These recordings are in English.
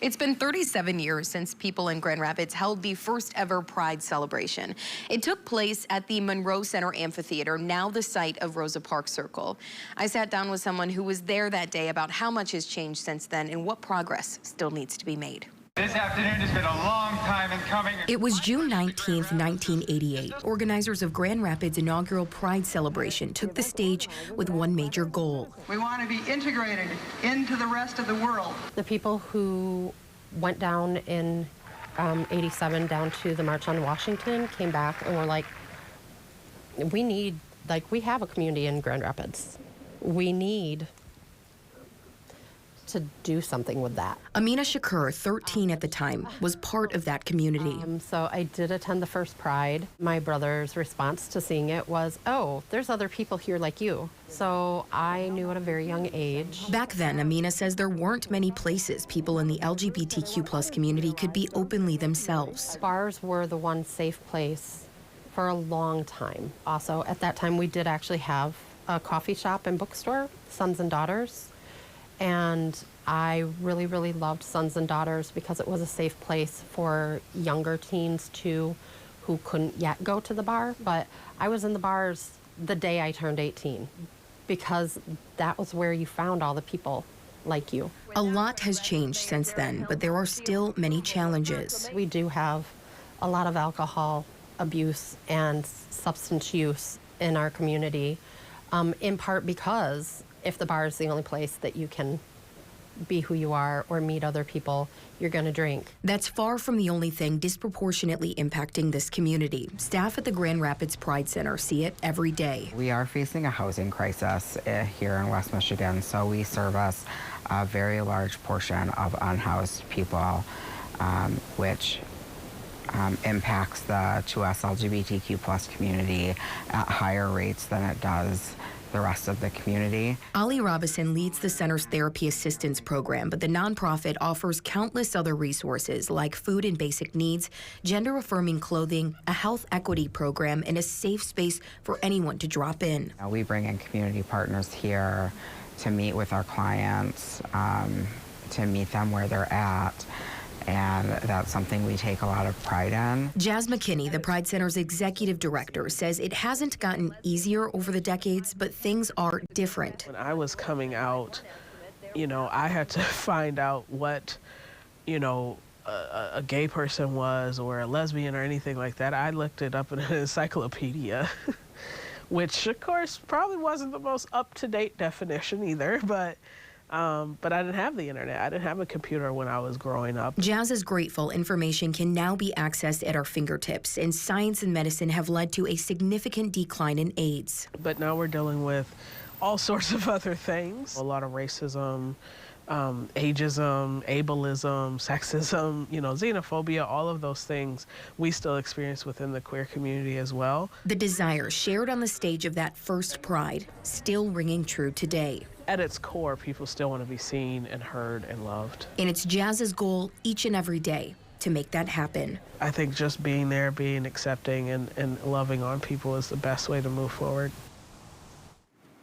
It's been 37 years since people in Grand Rapids held the first ever Pride celebration. It took place at the Monroe Center Amphitheater, now the site of Rosa Parks Circle. I sat down with someone who was there that day about how much has changed since then and what progress still needs to be made. This afternoon has been a long time in coming. It was June 19th, 1988. Organizers of Grand Rapids' inaugural Pride celebration took the stage with one major goal. We want to be integrated into the rest of the world. The people who went down in 87 down to the March on Washington came back and were like, we have a community in Grand Rapids. We need to do something with that. Amina Shakur, 13 at the time, was part of that community. So I did attend the first Pride. My brother's response to seeing it was, oh, there's other people here like you. So I knew at a very young age. Back then, Amina says there weren't many places people in the LGBTQ+ community could be openly themselves. Bars were the one safe place for a long time. Also, at that time, we did actually have a coffee shop and bookstore, Sons and Daughters. And I really, really loved Sons and Daughters because it was a safe place for younger teens too, who couldn't yet go to the bar. But I was in the bars the day I turned 18 because that was where you found all the people like you. A lot has changed since then, but there are still many challenges. We do have a lot of alcohol abuse and substance use in our community, in part because if the bar is the only place that you can be who you are or meet other people, you're going to drink. That's far from the only thing disproportionately impacting this community. Staff at the Grand Rapids Pride Center see it every day. We are facing a housing crisis here in West Michigan, so we service a very large portion of unhoused people, which impacts the 2S LGBTQ+ community at higher rates than it does the rest of the community. Ali Robison leads the center's therapy assistance program, but the nonprofit offers countless other resources like food and basic needs, gender-affirming clothing, a health equity program, and a safe space for anyone to drop in. We bring in community partners here to meet with our clients, to meet them where they're at. And that's something we take a lot of pride in. Jazz McKinney, the Pride Center's executive director, says it hasn't gotten easier over the decades, but things are different. When I was coming out, I had to find out what, a gay person was or a lesbian or anything like that. I looked it up in an encyclopedia, which of course probably wasn't the most up-to-date definition either, but I didn't have the internet. I didn't have a computer when I was growing up. Jazz is grateful information can now be accessed at our fingertips, and science and medicine have led to a significant decline in AIDS. But now we're dealing with all sorts of other things. A lot of racism, ageism, ableism, sexism, xenophobia, all of those things we still experience within the queer community as well. The desire shared on the stage of that first Pride still ringing true today. At its core, people still want to be seen and heard and loved. And it's Jazz's goal each and every day to make that happen. I think just being there, being accepting and loving on people is the best way to move forward.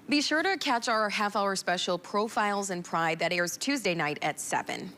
Be sure to catch our half-hour special Profiles in Pride that airs Tuesday night at 7.